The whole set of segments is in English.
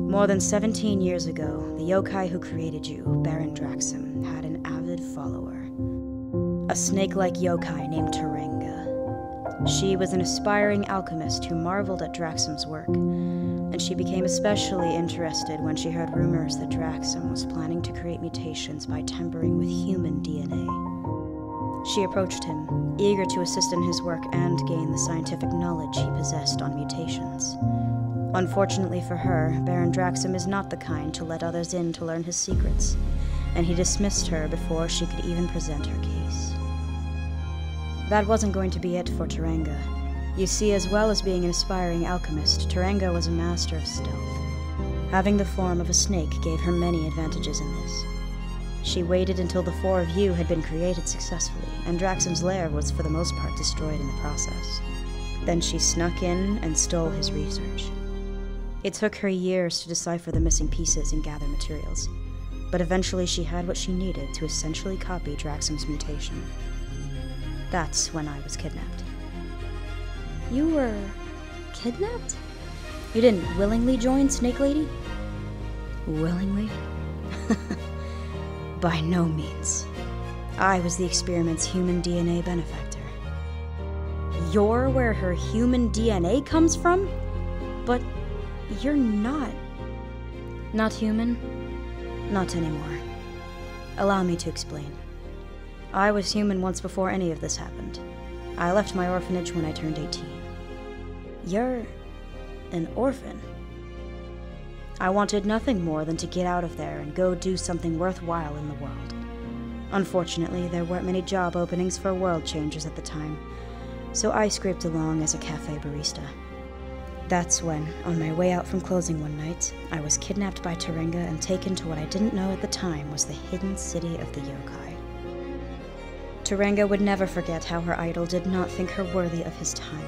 More than 17 years ago, the yokai who created you, Baron Draxum, had an avid follower. A snake-like yokai named Tarenga. She was an aspiring alchemist who marveled at Draxum's work, and she became especially interested when she heard rumors that Draxum was planning to create mutations by tampering with human DNA. She approached him, eager to assist in his work and gain the scientific knowledge he possessed on mutations. Unfortunately for her, Baron Draxum is not the kind to let others in to learn his secrets, and he dismissed her before she could even present her case. That wasn't going to be it for Tarenga. You see, as well as being an aspiring alchemist, Tarenga was a master of stealth. Having the form of a snake gave her many advantages in this. She waited until the four of you had been created successfully, and Draxum's lair was for the most part destroyed in the process. Then she snuck in and stole his research. It took her years to decipher the missing pieces and gather materials, but eventually she had what she needed to essentially copy Draxum's mutation. That's when I was kidnapped. You were kidnapped? You didn't willingly join Snake Lady? Willingly? By no means. I was the experiment's human DNA benefactor. You're where her human DNA comes from? But you're not. Not human? Not anymore. Allow me to explain. I was human once before any of this happened. I left my orphanage when I turned 18. You're an orphan? I wanted nothing more than to get out of there and go do something worthwhile in the world. Unfortunately, there weren't many job openings for world changers at the time, so I scraped along as a cafe barista. That's when, on my way out from closing one night, I was kidnapped by Tarenga and taken to what I didn't know at the time was the hidden city of the yokai. Tarenga would never forget how her idol did not think her worthy of his time.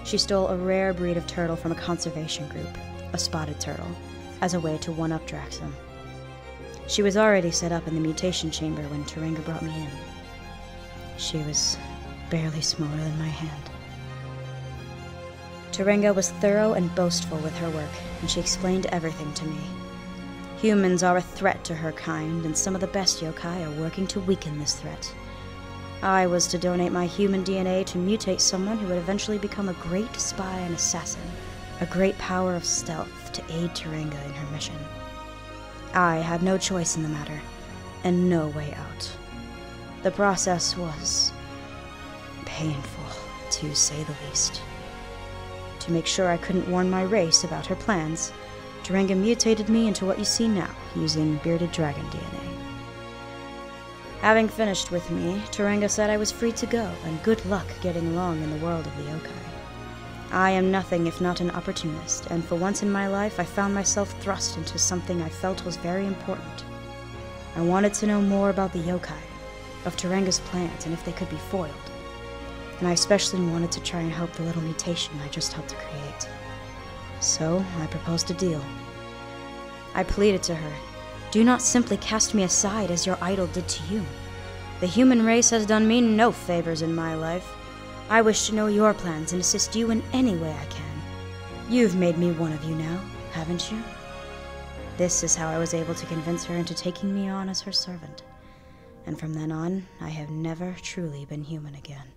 She stole a rare breed of turtle from a conservation group, a spotted turtle, as a way to one-up Draxum. She was already set up in the mutation chamber when Tarenga brought me in. She was barely smaller than my hand. Tarenga was thorough and boastful with her work, and she explained everything to me. Humans are a threat to her kind, and some of the best yokai are working to weaken this threat. I was to donate my human DNA to mutate someone who would eventually become a great spy and assassin, a great power of stealth to aid Tarenga in her mission. I had no choice in the matter, and no way out. The process was painful, to say the least. To make sure I couldn't warn my race about her plans, Tarenga mutated me into what you see now, using bearded dragon DNA. Having finished with me, Tarenga said I was free to go, and good luck getting along in the world of the yokai. I am nothing if not an opportunist, and for once in my life I found myself thrust into something I felt was very important. I wanted to know more about the yokai, of Tarenga's plans, and if they could be foiled. And I especially wanted to try and help the little mutation I just helped to create. So I proposed a deal. I pleaded to her, do not simply cast me aside as your idol did to you. The human race has done me no favors in my life. I wish to know your plans and assist you in any way I can. You've made me one of you now, haven't you? This is how I was able to convince her into taking me on as her servant. And from then on, I have never truly been human again.